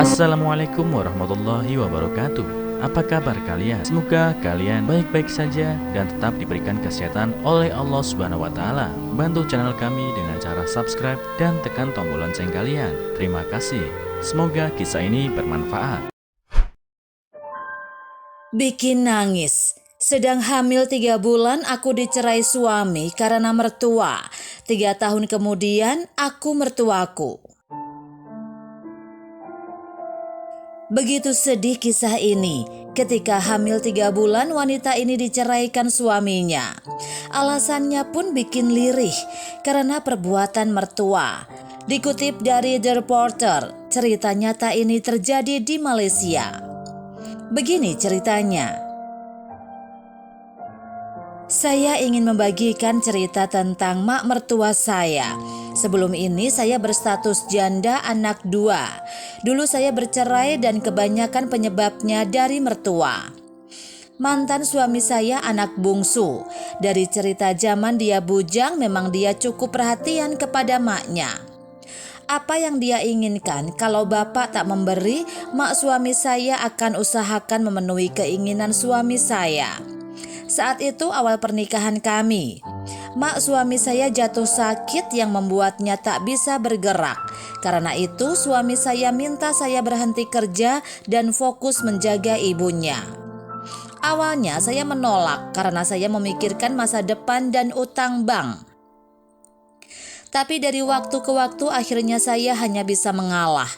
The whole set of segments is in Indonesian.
Assalamualaikum warahmatullahi wabarakatuh. Apa kabar kalian? Semoga kalian baik-baik saja dan tetap diberikan kesehatan oleh Allah Subhanahu wa taala. Bantu channel kami dengan cara subscribe dan tekan tombol lonceng kalian. Terima kasih. Semoga kisah ini bermanfaat. Bikin nangis. Sedang hamil 3 bulan aku dicerai suami karena mertua. 3 tahun kemudian aku mertuaku. Begitu sedih kisah ini. Ketika hamil 3 bulan wanita ini diceraikan suaminya. Alasannya pun bikin lirih karena perbuatan mertua. Dikutip dari The Reporter, cerita nyata ini terjadi di Malaysia. Begini ceritanya. Saya ingin membagikan cerita tentang mak mertua saya. Sebelum ini saya berstatus janda anak 2. Dulu saya bercerai dan kebanyakan penyebabnya dari mertua. Mantan suami saya anak bungsu. Dari cerita zaman dia bujang memang dia cukup perhatian kepada maknya. Apa yang dia inginkan, kalau bapak tak memberi, mak suami saya akan usahakan memenuhi keinginan suami saya. Saat itu awal pernikahan kami. Mak suami saya jatuh sakit yang membuatnya tak bisa bergerak. Karena itu suami saya minta saya berhenti kerja dan fokus menjaga ibunya. Awalnya saya menolak karena saya memikirkan masa depan dan utang bank. Tapi dari waktu ke waktu akhirnya saya hanya bisa mengalah.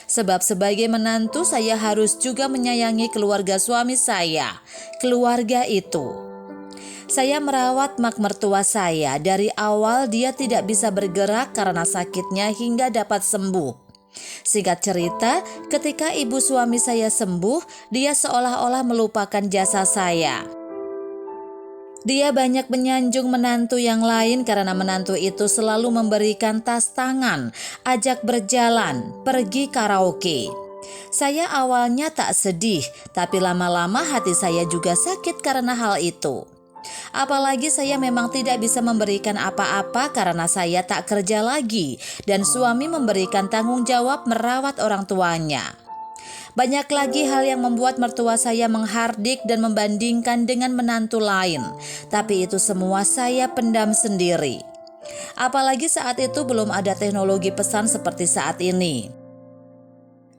Sebab sebagai menantu saya harus juga menyayangi keluarga suami saya, keluarga itu. Saya merawat mak mertua saya dari awal dia tidak bisa bergerak karena sakitnya hingga dapat sembuh. Singkat cerita, ketika ibu suami saya sembuh, dia seolah-olah melupakan jasa saya. Dia banyak menyanjung menantu yang lain karena menantu itu selalu memberikan tas tangan, ajak berjalan, pergi karaoke. Saya awalnya tak sedih, tapi lama-lama hati saya juga sakit karena hal itu. Apalagi saya memang tidak bisa memberikan apa-apa karena saya tak kerja lagi dan suami memberikan tanggung jawab merawat orang tuanya. Banyak lagi hal yang membuat mertua saya menghardik dan membandingkan dengan menantu lain, tapi itu semua saya pendam sendiri. Apalagi saat itu belum ada teknologi pesan seperti saat ini.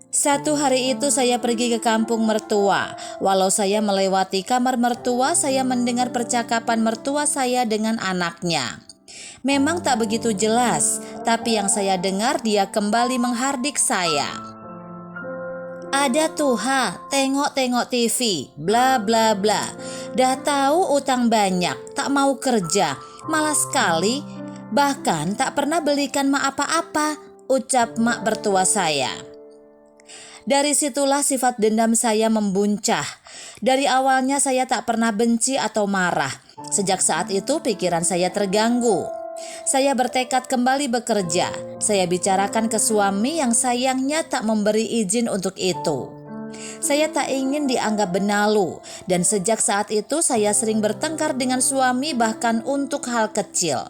Satu hari itu saya pergi ke kampung mertua. Walau saya melewati kamar mertua, saya mendengar percakapan mertua saya dengan anaknya. Memang tak begitu jelas, tapi yang saya dengar dia kembali menghardik saya. Ada tuh tengok-tengok TV, bla bla bla. Dah tahu utang banyak, tak mau kerja, malas sekali. Bahkan tak pernah belikan mak apa-apa, ucap mak mertua saya. Dari situlah sifat dendam saya membuncah. Dari awalnya saya tak pernah benci atau marah. Sejak saat itu pikiran saya terganggu. Saya bertekad kembali bekerja. Saya bicarakan ke suami yang sayangnya tak memberi izin untuk itu. Saya tak ingin dianggap benalu dan sejak saat itu saya sering bertengkar dengan suami bahkan untuk hal kecil.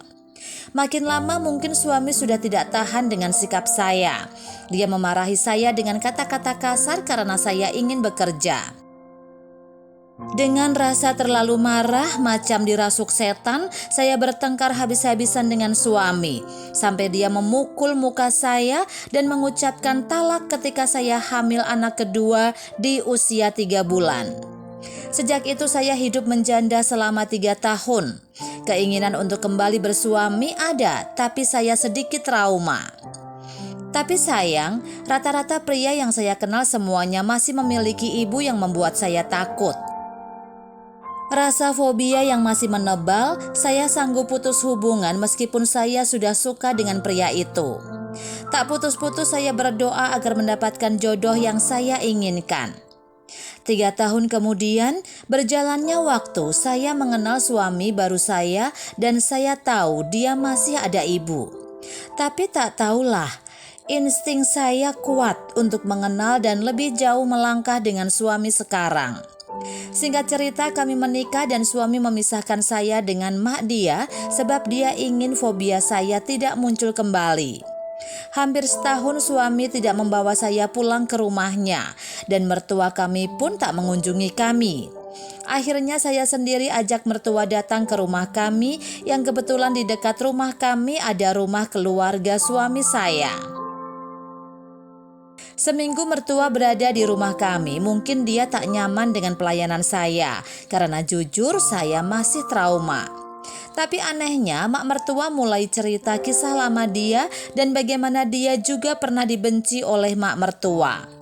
Makin lama mungkin suami sudah tidak tahan dengan sikap saya. Dia memarahi saya dengan kata-kata kasar karena saya ingin bekerja. Dengan rasa terlalu marah macam dirasuk setan, saya bertengkar habis-habisan dengan suami. Sampai dia memukul muka saya dan mengucapkan talak ketika saya hamil anak kedua di usia 3 bulan. Sejak itu saya hidup menjanda selama 3 tahun. Keinginan untuk kembali bersuami ada, tapi saya sedikit trauma. Tapi sayang, rata-rata pria yang saya kenal semuanya masih memiliki ibu yang membuat saya takut. Rasa fobia yang masih menebal, saya sanggup putus hubungan meskipun saya sudah suka dengan pria itu. Tak putus-putus saya berdoa agar mendapatkan jodoh yang saya inginkan. 3 tahun kemudian, berjalannya waktu, saya mengenal suami baru saya dan saya tahu dia masih ada ibu. Tapi tak tahulah, insting saya kuat untuk mengenal dan lebih jauh melangkah dengan suami sekarang. Singkat cerita kami menikah dan suami memisahkan saya dengan mak dia sebab dia ingin fobia saya tidak muncul kembali. Hampir setahun suami tidak membawa saya pulang ke rumahnya dan mertua kami pun tak mengunjungi kami. Akhirnya saya sendiri ajak mertua datang ke rumah kami yang kebetulan di dekat rumah kami ada rumah keluarga suami saya. Seminggu mertua berada di rumah kami, mungkin dia tak nyaman dengan pelayanan saya karena jujur saya masih trauma. Tapi anehnya mak mertua mulai cerita kisah lama dia dan bagaimana dia juga pernah dibenci oleh mak mertua.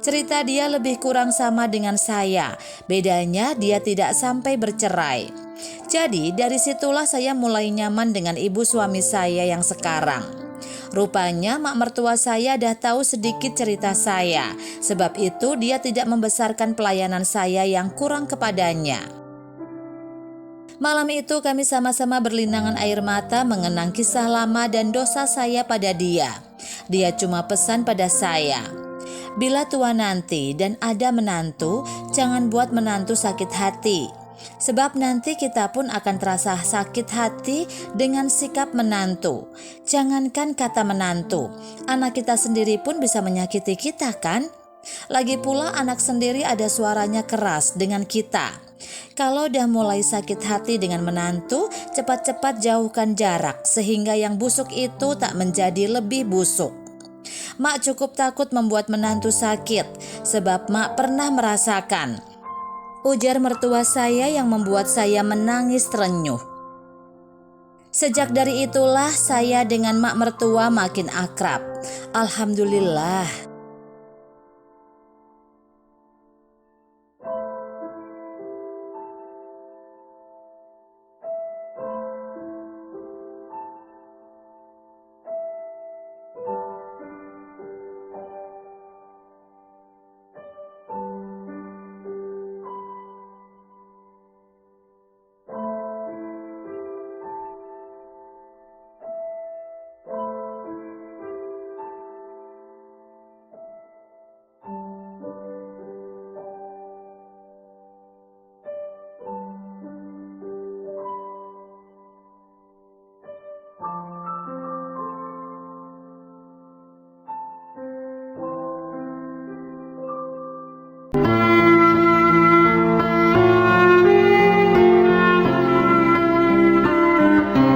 Cerita dia lebih kurang sama dengan saya, bedanya dia tidak sampai bercerai. Jadi dari situlah saya mulai nyaman dengan ibu suami saya yang sekarang. Rupanya mak mertua saya dah tahu sedikit cerita saya, sebab itu dia tidak membesarkan pelayanan saya yang kurang kepadanya. Malam itu kami sama-sama berlinangan air mata mengenang kisah lama dan dosa saya pada dia. Dia cuma pesan pada saya, bila tua nanti dan ada menantu, jangan buat menantu sakit hati. Sebab nanti kita pun akan terasa sakit hati dengan sikap menantu. Jangankan kata menantu, anak kita sendiri pun bisa menyakiti kita kan? Lagi pula anak sendiri ada suaranya keras dengan kita. Kalau udah mulai sakit hati dengan menantu, cepat-cepat jauhkan jarak sehingga yang busuk itu tak menjadi lebih busuk. Mak cukup takut membuat menantu sakit, sebab mak pernah merasakan, ujar mertua saya yang membuat saya menangis terenyuh. Sejak dari itulah saya dengan mak mertua makin akrab. Alhamdulillah.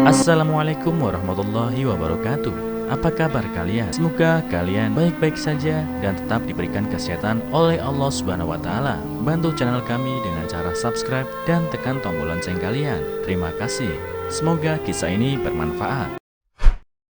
Assalamualaikum warahmatullahi wabarakatuh. Apa kabar kalian? Semoga kalian baik-baik saja dan tetap diberikan kesehatan oleh Allah Subhanahu wa taala. Bantu channel kami dengan cara subscribe dan tekan tombol lonceng kalian. Terima kasih. Semoga kisah ini bermanfaat.